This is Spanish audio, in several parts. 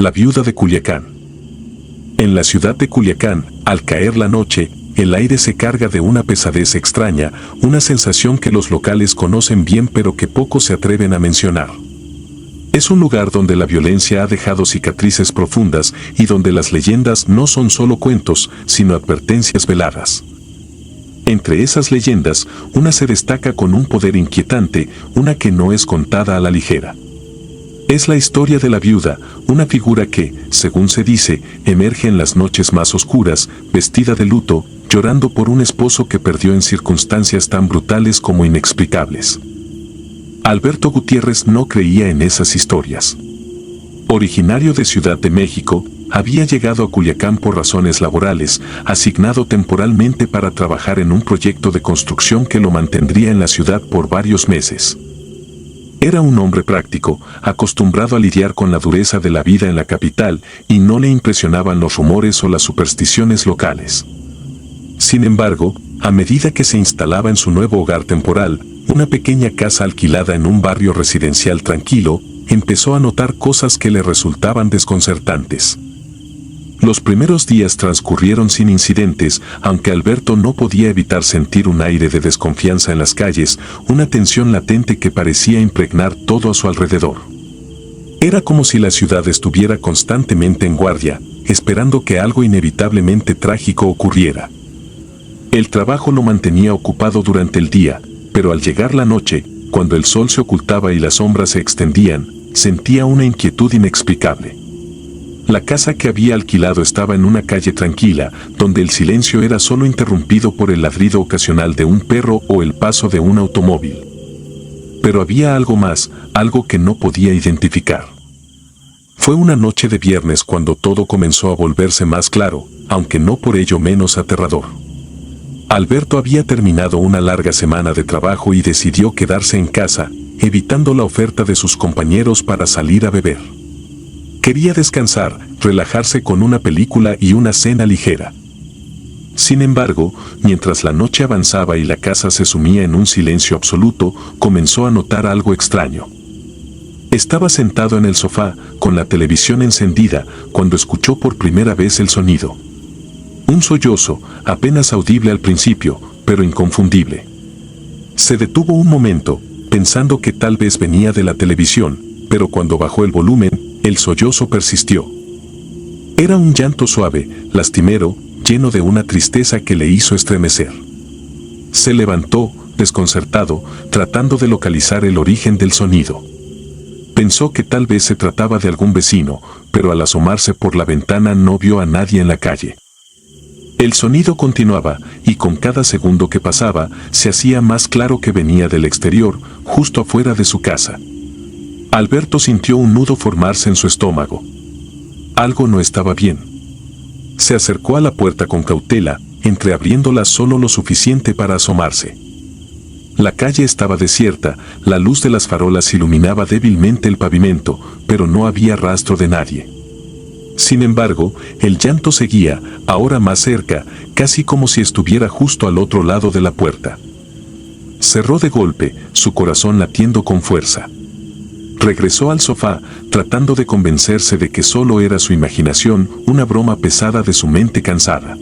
La viuda de Culiacán. En la ciudad de Culiacán, al caer la noche, el aire se carga de una pesadez extraña, una sensación que los locales conocen bien pero que pocos se atreven a mencionar. Es un lugar donde la violencia ha dejado cicatrices profundas y donde las leyendas no son solo cuentos, sino advertencias veladas. Entre esas leyendas, una se destaca con un poder inquietante, una que no es contada a la ligera. Es la historia de la viuda, una figura que, según se dice, emerge en las noches más oscuras, vestida de luto, llorando por un esposo que perdió en circunstancias tan brutales como inexplicables. Alberto Gutiérrez no creía en esas historias. Originario de Ciudad de México, había llegado a Culiacán por razones laborales, asignado temporalmente para trabajar en un proyecto de construcción que lo mantendría en la ciudad por varios meses. Era un hombre práctico, acostumbrado a lidiar con la dureza de la vida en la capital, y no le impresionaban los rumores o las supersticiones locales. Sin embargo, a medida que se instalaba en su nuevo hogar temporal, una pequeña casa alquilada en un barrio residencial tranquilo, empezó a notar cosas que le resultaban desconcertantes. Los primeros días transcurrieron sin incidentes, aunque Alberto no podía evitar sentir un aire de desconfianza en las calles, una tensión latente que parecía impregnar todo a su alrededor. Era como si la ciudad estuviera constantemente en guardia, esperando que algo inevitablemente trágico ocurriera. El trabajo lo mantenía ocupado durante el día, pero al llegar la noche, cuando el sol se ocultaba y las sombras se extendían, sentía una inquietud inexplicable. La casa que había alquilado estaba en una calle tranquila, donde el silencio era solo interrumpido por el ladrido ocasional de un perro o el paso de un automóvil. Pero había algo más, algo que no podía identificar. Fue una noche de viernes cuando todo comenzó a volverse más claro, aunque no por ello menos aterrador. Alberto había terminado una larga semana de trabajo y decidió quedarse en casa, evitando la oferta de sus compañeros para salir a beber. Quería descansar, relajarse con una película y una cena ligera. Sin embargo, mientras la noche avanzaba y la casa se sumía en un silencio absoluto, comenzó a notar algo extraño. Estaba sentado en el sofá, con la televisión encendida, cuando escuchó por primera vez el sonido. Un sollozo, apenas audible al principio, pero inconfundible. Se detuvo un momento, pensando que tal vez venía de la televisión, pero cuando bajó el volumen, el sollozo persistió. Era un llanto suave, lastimero, lleno de una tristeza que le hizo estremecer. Se levantó, desconcertado, tratando de localizar el origen del sonido. Pensó que tal vez se trataba de algún vecino, pero al asomarse por la ventana no vio a nadie en la calle. El sonido continuaba, y con cada segundo que pasaba, se hacía más claro que venía del exterior, justo afuera de su casa. Alberto sintió un nudo formarse en su estómago. Algo no estaba bien. Se acercó a la puerta con cautela, entreabriéndola solo lo suficiente para asomarse. La calle estaba desierta, la luz de las farolas iluminaba débilmente el pavimento, pero no había rastro de nadie. Sin embargo, el llanto seguía, ahora más cerca, casi como si estuviera justo al otro lado de la puerta. Cerró de golpe, su corazón latiendo con fuerza. Regresó al sofá, tratando de convencerse de que solo era su imaginación, una broma pesada de su mente cansada.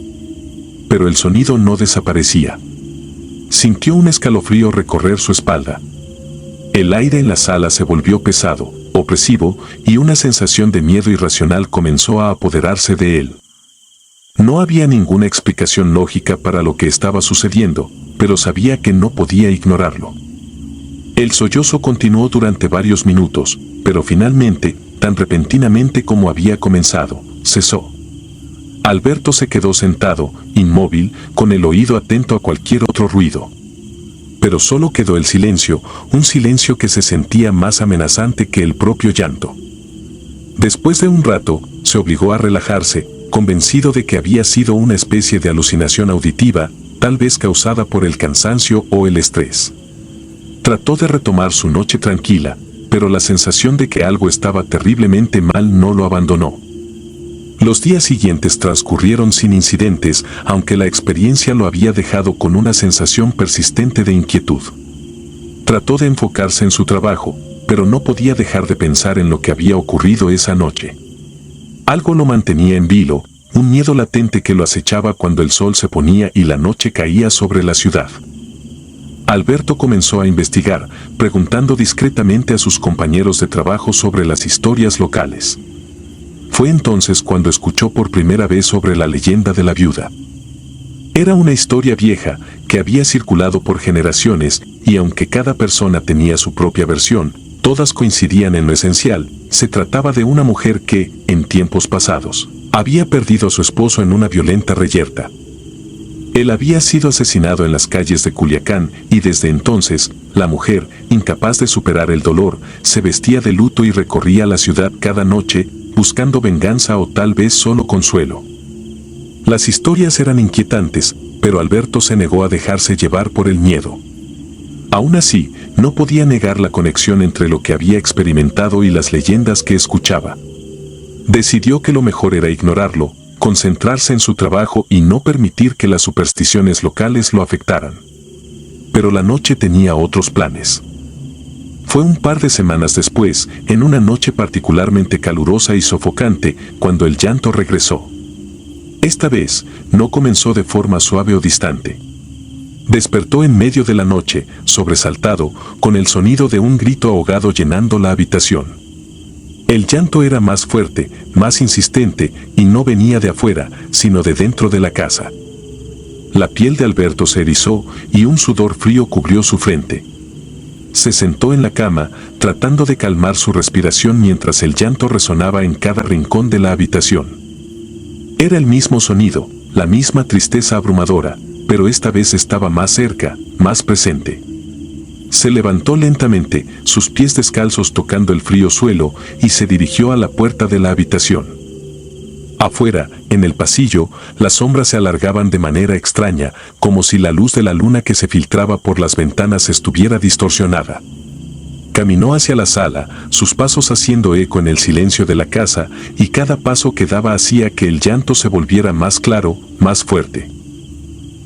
Pero el sonido no desaparecía. Sintió un escalofrío recorrer su espalda. El aire en la sala se volvió pesado, opresivo, y una sensación de miedo irracional comenzó a apoderarse de él. No había ninguna explicación lógica para lo que estaba sucediendo, pero sabía que no podía ignorarlo. El sollozo continuó durante varios minutos, pero finalmente, tan repentinamente como había comenzado, cesó. Alberto se quedó sentado, inmóvil, con el oído atento a cualquier otro ruido. Pero solo quedó el silencio, un silencio que se sentía más amenazante que el propio llanto. Después de un rato, se obligó a relajarse, convencido de que había sido una especie de alucinación auditiva, tal vez causada por el cansancio o el estrés. Trató de retomar su noche tranquila, pero la sensación de que algo estaba terriblemente mal no lo abandonó. Los días siguientes transcurrieron sin incidentes, aunque la experiencia lo había dejado con una sensación persistente de inquietud. Trató de enfocarse en su trabajo, pero no podía dejar de pensar en lo que había ocurrido esa noche. Algo lo mantenía en vilo, un miedo latente que lo acechaba cuando el sol se ponía y la noche caía sobre la ciudad. Alberto comenzó a investigar, preguntando discretamente a sus compañeros de trabajo sobre las historias locales. Fue entonces cuando escuchó por primera vez sobre la leyenda de la viuda. Era una historia vieja que había circulado por generaciones y aunque cada persona tenía su propia versión, todas coincidían en lo esencial. Se trataba de una mujer que, en tiempos pasados, había perdido a su esposo en una violenta reyerta. Él había sido asesinado en las calles de Culiacán y desde entonces, la mujer, incapaz de superar el dolor, se vestía de luto y recorría la ciudad cada noche, buscando venganza o tal vez solo consuelo. Las historias eran inquietantes, pero Alberto se negó a dejarse llevar por el miedo. Aún así, no podía negar la conexión entre lo que había experimentado y las leyendas que escuchaba. Decidió que lo mejor era ignorarlo, concentrarse en su trabajo y no permitir que las supersticiones locales lo afectaran. Pero la noche tenía otros planes. Fue un par de semanas después, en una noche particularmente calurosa y sofocante, cuando el llanto regresó. Esta vez, no comenzó de forma suave o distante. Despertó en medio de la noche, sobresaltado, con el sonido de un grito ahogado llenando la habitación. El llanto era más fuerte, más insistente, y no venía de afuera, sino de dentro de la casa. La piel de Alberto se erizó y un sudor frío cubrió su frente. Se sentó en la cama, tratando de calmar su respiración mientras el llanto resonaba en cada rincón de la habitación. Era el mismo sonido, la misma tristeza abrumadora, pero esta vez estaba más cerca, más presente. Se levantó lentamente, sus pies descalzos tocando el frío suelo, y se dirigió a la puerta de la habitación. Afuera, en el pasillo, las sombras se alargaban de manera extraña, como si la luz de la luna que se filtraba por las ventanas estuviera distorsionada. Caminó hacia la sala, sus pasos haciendo eco en el silencio de la casa, y cada paso que daba hacía que el llanto se volviera más claro, más fuerte.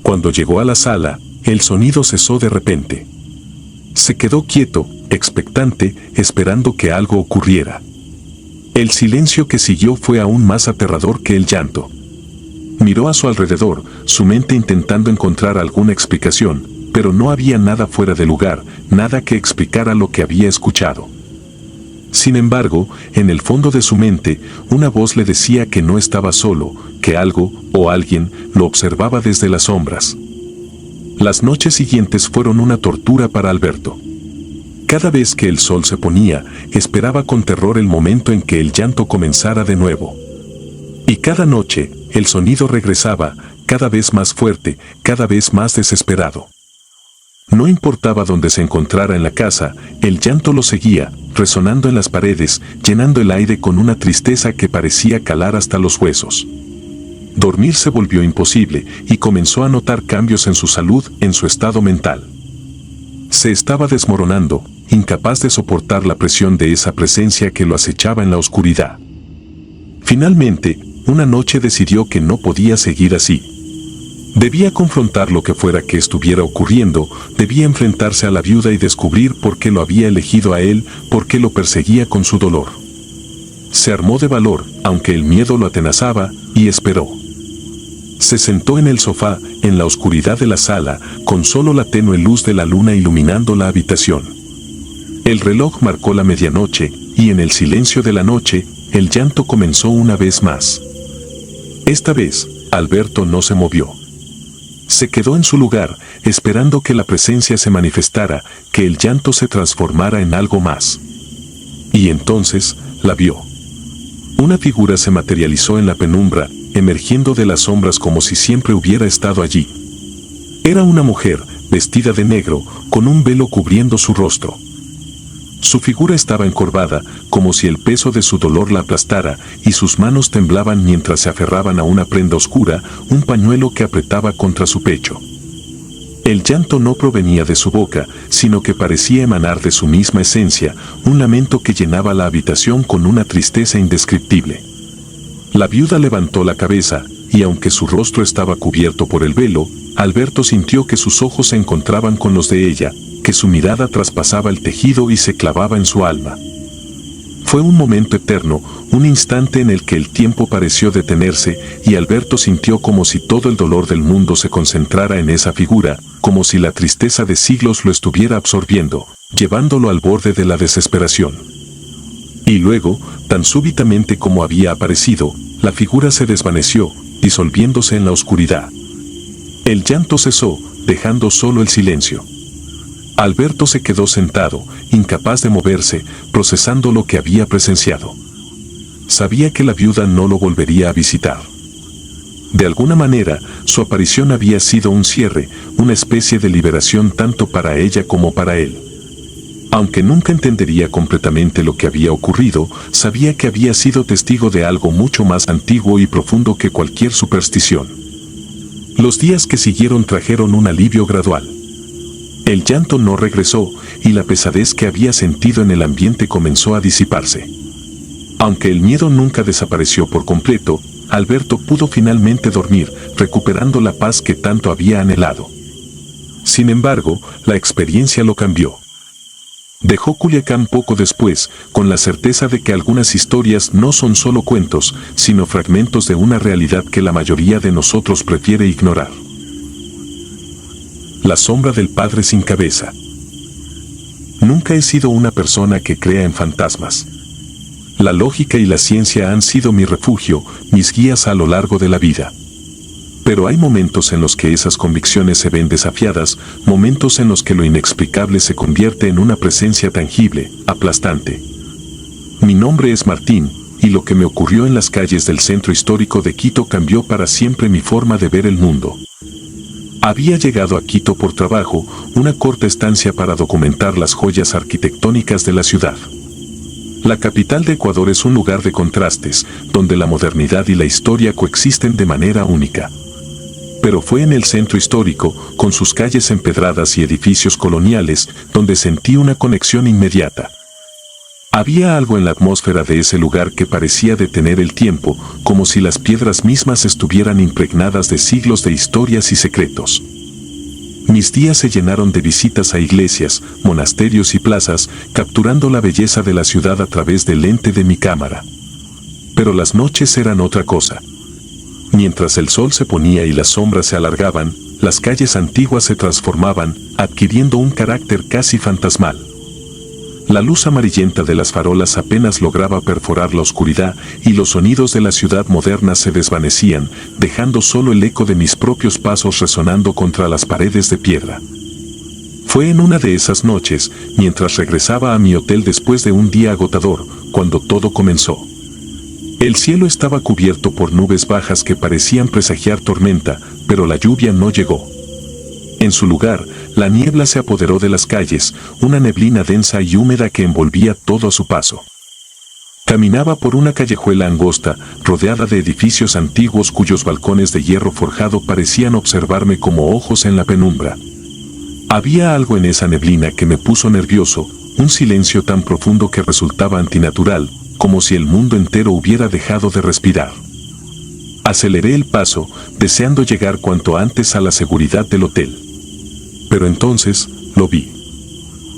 Cuando llegó a la sala, el sonido cesó de repente. Se quedó quieto, expectante, esperando que algo ocurriera. El silencio que siguió fue aún más aterrador que el llanto. Miró a su alrededor, su mente intentando encontrar alguna explicación, pero no había nada fuera de lugar, nada que explicara lo que había escuchado. Sin embargo, en el fondo de su mente, una voz le decía que no estaba solo, que algo, o alguien, lo observaba desde las sombras. Las noches siguientes fueron una tortura para Alberto. Cada vez que el sol se ponía, esperaba con terror el momento en que el llanto comenzara de nuevo. Y cada noche, el sonido regresaba, cada vez más fuerte, cada vez más desesperado. No importaba dónde se encontrara en la casa, el llanto lo seguía, resonando en las paredes, llenando el aire con una tristeza que parecía calar hasta los huesos. Dormir se volvió imposible y comenzó a notar cambios en su salud, en su estado mental. Se estaba desmoronando, incapaz de soportar la presión de esa presencia que lo acechaba en la oscuridad. Finalmente, una noche decidió que no podía seguir así. Debía confrontar lo que fuera que estuviera ocurriendo, debía enfrentarse a la viuda y descubrir por qué lo había elegido a él, por qué lo perseguía con su dolor. Se armó de valor, aunque el miedo lo atenazaba, y esperó. Se sentó en el sofá, en la oscuridad de la sala, con solo la tenue luz de la luna iluminando la habitación. El reloj marcó la medianoche, y en el silencio de la noche, el llanto comenzó una vez más. Esta vez, Alberto no se movió. Se quedó en su lugar, esperando que la presencia se manifestara, que el llanto se transformara en algo más. Y entonces, la vio. Una figura se materializó en la penumbra, emergiendo de las sombras como si siempre hubiera estado allí. Era una mujer, vestida de negro, con un velo cubriendo su rostro. Su figura estaba encorvada, como si el peso de su dolor la aplastara, y sus manos temblaban mientras se aferraban a una prenda oscura, un pañuelo que apretaba contra su pecho. El llanto no provenía de su boca, sino que parecía emanar de su misma esencia, un lamento que llenaba la habitación con una tristeza indescriptible. La viuda levantó la cabeza, y aunque su rostro estaba cubierto por el velo, Alberto sintió que sus ojos se encontraban con los de ella, que su mirada traspasaba el tejido y se clavaba en su alma. Fue un momento eterno, un instante en el que el tiempo pareció detenerse, y Alberto sintió como si todo el dolor del mundo se concentrara en esa figura, como si la tristeza de siglos lo estuviera absorbiendo, llevándolo al borde de la desesperación. Y luego, tan súbitamente como había aparecido, la figura se desvaneció, disolviéndose en la oscuridad. El llanto cesó, dejando solo el silencio. Alberto se quedó sentado, incapaz de moverse, procesando lo que había presenciado. Sabía que la viuda no lo volvería a visitar. De alguna manera, su aparición había sido un cierre, una especie de liberación tanto para ella como para él. Aunque nunca entendería completamente lo que había ocurrido, sabía que había sido testigo de algo mucho más antiguo y profundo que cualquier superstición. Los días que siguieron trajeron un alivio gradual. El llanto no regresó, y la pesadez que había sentido en el ambiente comenzó a disiparse. Aunque el miedo nunca desapareció por completo, Alberto pudo finalmente dormir, recuperando la paz que tanto había anhelado. Sin embargo, la experiencia lo cambió. Dejó Culiacán poco después, con la certeza de que algunas historias no son solo cuentos, sino fragmentos de una realidad que la mayoría de nosotros prefiere ignorar. La sombra del padre sin cabeza. Nunca he sido una persona que crea en fantasmas. La lógica y la ciencia han sido mi refugio, mis guías a lo largo de la vida. Pero hay momentos en los que esas convicciones se ven desafiadas, momentos en los que lo inexplicable se convierte en una presencia tangible, aplastante. Mi nombre es Martín, y lo que me ocurrió en las calles del centro histórico de Quito cambió para siempre mi forma de ver el mundo. Había llegado a Quito por trabajo, una corta estancia para documentar las joyas arquitectónicas de la ciudad. La capital de Ecuador es un lugar de contrastes, donde la modernidad y la historia coexisten de manera única. Pero fue en el centro histórico, con sus calles empedradas y edificios coloniales, donde sentí una conexión inmediata. Había algo en la atmósfera de ese lugar que parecía detener el tiempo, como si las piedras mismas estuvieran impregnadas de siglos de historias y secretos. Mis días se llenaron de visitas a iglesias, monasterios y plazas, capturando la belleza de la ciudad a través del lente de mi cámara. Pero las noches eran otra cosa. Mientras el sol se ponía y las sombras se alargaban, las calles antiguas se transformaban, adquiriendo un carácter casi fantasmal. La luz amarillenta de las farolas apenas lograba perforar la oscuridad y los sonidos de la ciudad moderna se desvanecían, dejando solo el eco de mis propios pasos resonando contra las paredes de piedra. Fue en una de esas noches, mientras regresaba a mi hotel después de un día agotador, cuando todo comenzó. El cielo estaba cubierto por nubes bajas que parecían presagiar tormenta, pero la lluvia no llegó. En su lugar, la niebla se apoderó de las calles, una neblina densa y húmeda que envolvía todo a su paso. Caminaba por una callejuela angosta, rodeada de edificios antiguos cuyos balcones de hierro forjado parecían observarme como ojos en la penumbra. Había algo en esa neblina que me puso nervioso, un silencio tan profundo que resultaba antinatural, como si el mundo entero hubiera dejado de respirar. Aceleré el paso, deseando llegar cuanto antes a la seguridad del hotel. Pero entonces, lo vi.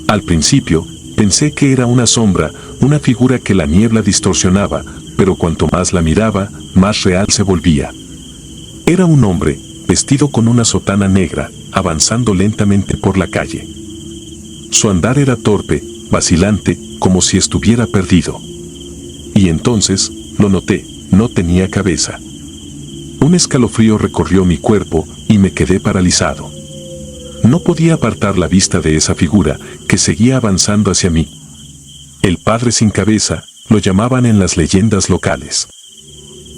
Al principio, pensé que era una sombra, una figura que la niebla distorsionaba, pero cuanto más la miraba, más real se volvía. Era un hombre, vestido con una sotana negra, avanzando lentamente por la calle. Su andar era torpe, vacilante, como si estuviera perdido. Y entonces, lo noté, no tenía cabeza. Un escalofrío recorrió mi cuerpo, y me quedé paralizado. No podía apartar la vista de esa figura, que seguía avanzando hacia mí. El padre sin cabeza, lo llamaban en las leyendas locales.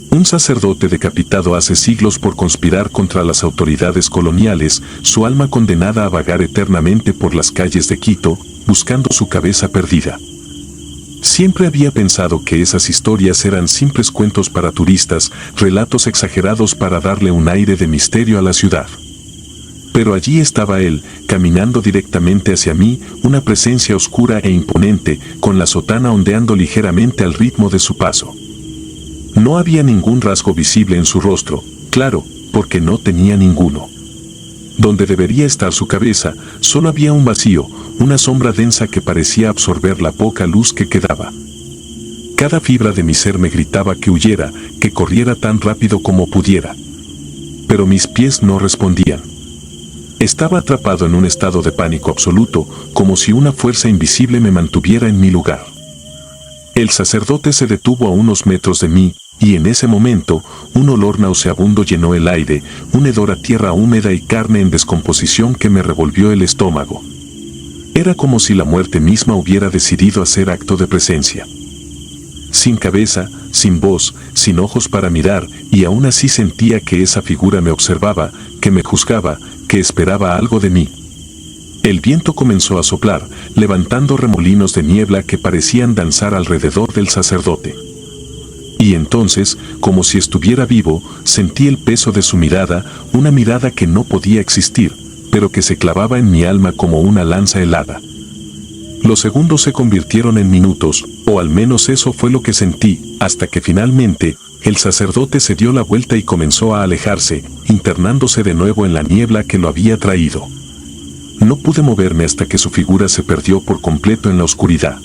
Un sacerdote decapitado hace siglos por conspirar contra las autoridades coloniales, su alma condenada a vagar eternamente por las calles de Quito, buscando su cabeza perdida. Siempre había pensado que esas historias eran simples cuentos para turistas, relatos exagerados para darle un aire de misterio a la ciudad. Pero allí estaba él, caminando directamente hacia mí, una presencia oscura e imponente, con la sotana ondeando ligeramente al ritmo de su paso. No había ningún rasgo visible en su rostro, claro, porque no tenía ninguno. Donde debería estar su cabeza, solo había un vacío, una sombra densa que parecía absorber la poca luz que quedaba. Cada fibra de mi ser me gritaba que huyera, que corriera tan rápido como pudiera. Pero mis pies no respondían. Estaba atrapado en un estado de pánico absoluto, como si una fuerza invisible me mantuviera en mi lugar. El sacerdote se detuvo a unos metros de mí, y en ese momento, un olor nauseabundo llenó el aire, un hedor a tierra húmeda y carne en descomposición que me revolvió el estómago. Era como si la muerte misma hubiera decidido hacer acto de presencia. Sin cabeza, sin voz, sin ojos para mirar, y aún así sentía que esa figura me observaba, que me juzgaba, que esperaba algo de mí. El viento comenzó a soplar, levantando remolinos de niebla que parecían danzar alrededor del sacerdote. Y entonces, como si estuviera vivo, sentí el peso de su mirada, una mirada que no podía existir, pero que se clavaba en mi alma como una lanza helada. Los segundos se convirtieron en minutos, o al menos eso fue lo que sentí, hasta que finalmente, el sacerdote se dio la vuelta y comenzó a alejarse, internándose de nuevo en la niebla que lo había traído. No pude moverme hasta que su figura se perdió por completo en la oscuridad.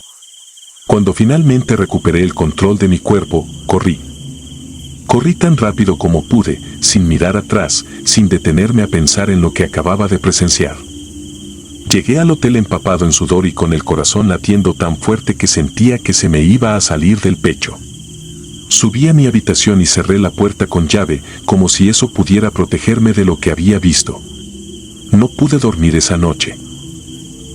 Cuando finalmente recuperé el control de mi cuerpo, corrí. Corrí tan rápido como pude, sin mirar atrás, sin detenerme a pensar en lo que acababa de presenciar. Llegué al hotel empapado en sudor y con el corazón latiendo tan fuerte que sentía que se me iba a salir del pecho. Subí a mi habitación y cerré la puerta con llave, como si eso pudiera protegerme de lo que había visto. No pude dormir esa noche.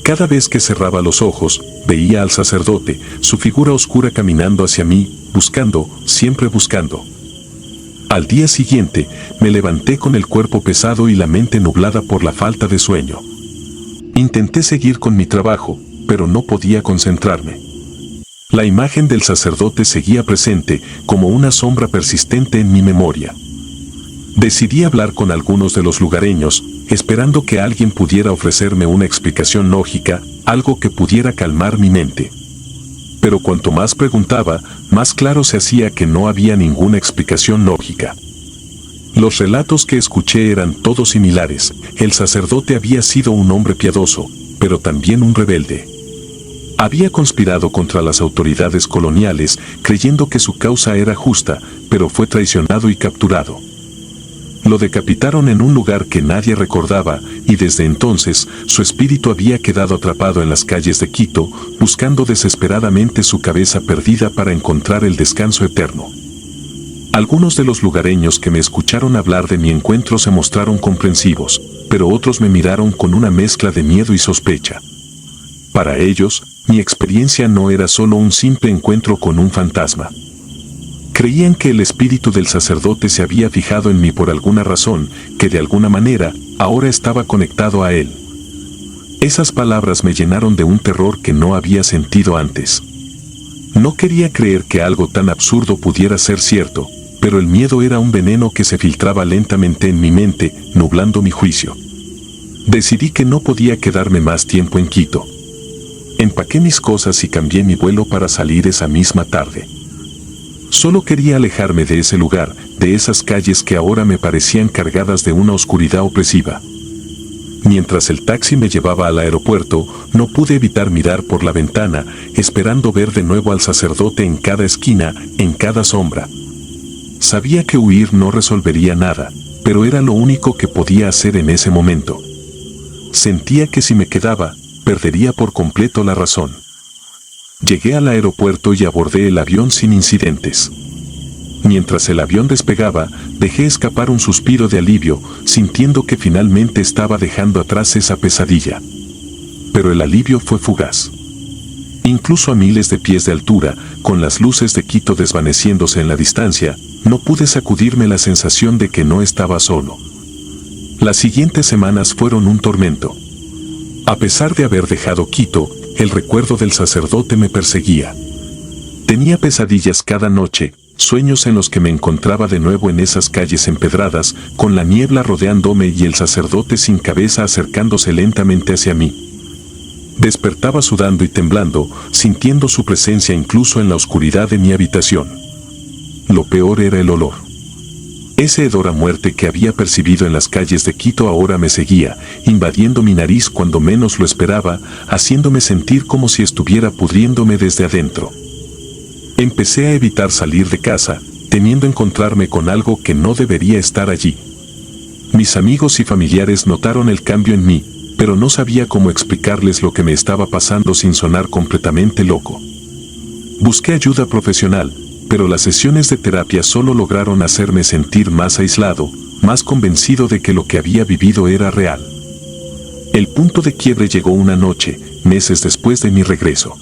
Cada vez que cerraba los ojos, veía al sacerdote, su figura oscura caminando hacia mí, buscando, siempre buscando. Al día siguiente, me levanté con el cuerpo pesado y la mente nublada por la falta de sueño. Intenté seguir con mi trabajo, pero no podía concentrarme. La imagen del sacerdote seguía presente, como una sombra persistente en mi memoria. Decidí hablar con algunos de los lugareños, esperando que alguien pudiera ofrecerme una explicación lógica, algo que pudiera calmar mi mente. Pero cuanto más preguntaba, más claro se hacía que no había ninguna explicación lógica. Los relatos que escuché eran todos similares. El sacerdote había sido un hombre piadoso, pero también un rebelde. Había conspirado contra las autoridades coloniales, creyendo que su causa era justa, pero fue traicionado y capturado. Lo decapitaron en un lugar que nadie recordaba, y desde entonces su espíritu había quedado atrapado en las calles de Quito, buscando desesperadamente su cabeza perdida para encontrar el descanso eterno. Algunos de los lugareños que me escucharon hablar de mi encuentro se mostraron comprensivos, pero otros me miraron con una mezcla de miedo y sospecha. Para ellos, mi experiencia no era solo un simple encuentro con un fantasma. Creían que el espíritu del sacerdote se había fijado en mí por alguna razón, que de alguna manera, ahora estaba conectado a él. Esas palabras me llenaron de un terror que no había sentido antes. No quería creer que algo tan absurdo pudiera ser cierto, pero el miedo era un veneno que se filtraba lentamente en mi mente, nublando mi juicio. Decidí que no podía quedarme más tiempo en Quito. Empaqué mis cosas y cambié mi vuelo para salir esa misma tarde. Solo quería alejarme de ese lugar, de esas calles que ahora me parecían cargadas de una oscuridad opresiva. Mientras el taxi me llevaba al aeropuerto, no pude evitar mirar por la ventana, esperando ver de nuevo al sacerdote en cada esquina, en cada sombra. Sabía que huir no resolvería nada, pero era lo único que podía hacer en ese momento. Sentía que si me quedaba, perdería por completo la razón. Llegué al aeropuerto y abordé el avión sin incidentes. Mientras el avión despegaba, dejé escapar un suspiro de alivio, sintiendo que finalmente estaba dejando atrás esa pesadilla. Pero el alivio fue fugaz. Incluso a miles de pies de altura, con las luces de Quito desvaneciéndose en la distancia, no pude sacudirme la sensación de que no estaba solo. Las siguientes semanas fueron un tormento. A pesar de haber dejado Quito, el recuerdo del sacerdote me perseguía. Tenía pesadillas cada noche, sueños en los que me encontraba de nuevo en esas calles empedradas, con la niebla rodeándome y el sacerdote sin cabeza acercándose lentamente hacia mí. Despertaba sudando y temblando, sintiendo su presencia incluso en la oscuridad de mi habitación. lo peor era el olor. Ese hedor a muerte que había percibido en las calles de Quito ahora me seguía, invadiendo mi nariz cuando menos lo esperaba, haciéndome sentir como si estuviera pudriéndome desde adentro. Empecé a evitar salir de casa, temiendo encontrarme con algo que no debería estar allí. Mis amigos y familiares notaron el cambio en mí, pero no sabía cómo explicarles lo que me estaba pasando sin sonar completamente loco. Busqué ayuda profesional, pero las sesiones de terapia solo lograron hacerme sentir más aislado, más convencido de que lo que había vivido era real. El punto de quiebre llegó una noche, meses después de mi regreso.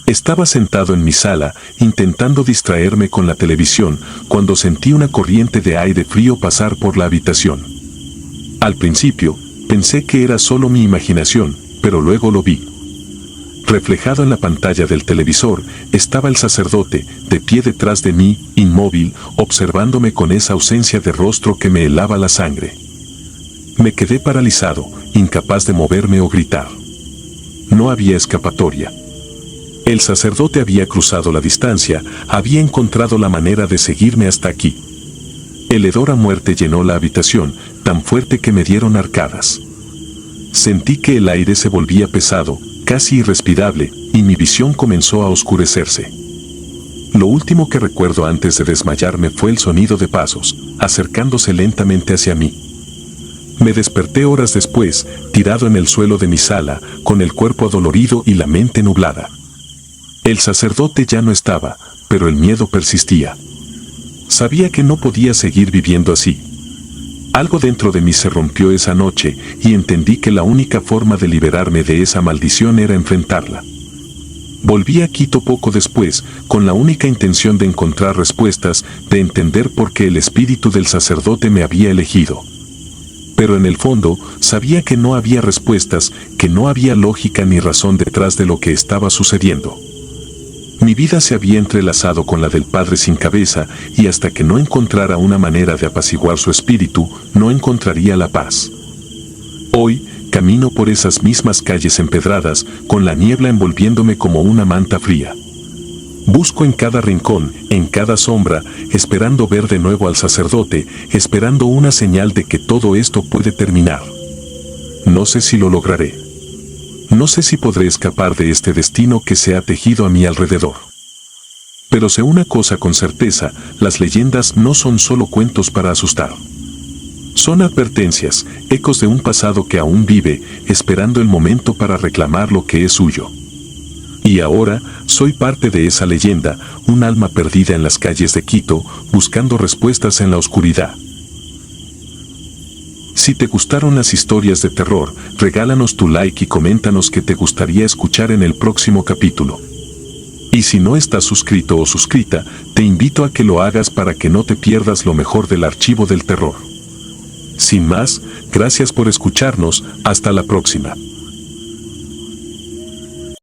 Estaba sentado en mi sala, intentando distraerme con la televisión, cuando sentí una corriente de aire frío pasar por la habitación. Al principio, pensé que era solo mi imaginación, pero luego lo vi. Reflejado en la pantalla del televisor, estaba el sacerdote, de pie detrás de mí, inmóvil, observándome con esa ausencia de rostro que me helaba la sangre. Me quedé paralizado, incapaz de moverme o gritar. No había escapatoria. El sacerdote había cruzado la distancia, había encontrado la manera de seguirme hasta aquí. El hedor a muerte llenó la habitación, tan fuerte que me dieron arcadas. Sentí que el aire se volvía pesado, casi irrespirable, y mi visión comenzó a oscurecerse. Lo último que recuerdo antes de desmayarme fue el sonido de pasos, acercándose lentamente hacia mí. Me desperté horas después, tirado en el suelo de mi sala, con el cuerpo adolorido y la mente nublada. El sacerdote ya no estaba, pero el miedo persistía. Sabía que no podía seguir viviendo así. Algo dentro de mí se rompió esa noche y entendí que la única forma de liberarme de esa maldición era enfrentarla. Volví a Quito poco después, con la única intención de encontrar respuestas, de entender por qué el espíritu del sacerdote me había elegido. Pero en el fondo, sabía que no había respuestas, que no había lógica ni razón detrás de lo que estaba sucediendo. Mi vida se había entrelazado con la del padre sin cabeza, y hasta que no encontrara una manera de apaciguar su espíritu, no encontraría la paz. Hoy, camino por esas mismas calles empedradas, con la niebla envolviéndome como una manta fría. Busco en cada rincón, en cada sombra, esperando ver de nuevo al sacerdote, esperando una señal de que todo esto puede terminar. No sé si lo lograré. No sé si podré escapar de este destino que se ha tejido a mi alrededor. Pero sé una cosa con certeza, las leyendas no son solo cuentos para asustar. Son advertencias, ecos de un pasado que aún vive, esperando el momento para reclamar lo que es suyo. Y ahora, soy parte de esa leyenda, un alma perdida en las calles de Quito, buscando respuestas en la oscuridad. Si te gustaron las historias de terror, regálanos tu like y coméntanos qué te gustaría escuchar en el próximo capítulo. Y si no estás suscrito o suscrita, te invito a que lo hagas para que no te pierdas lo mejor del archivo del terror. Sin más, gracias por escucharnos, hasta la próxima.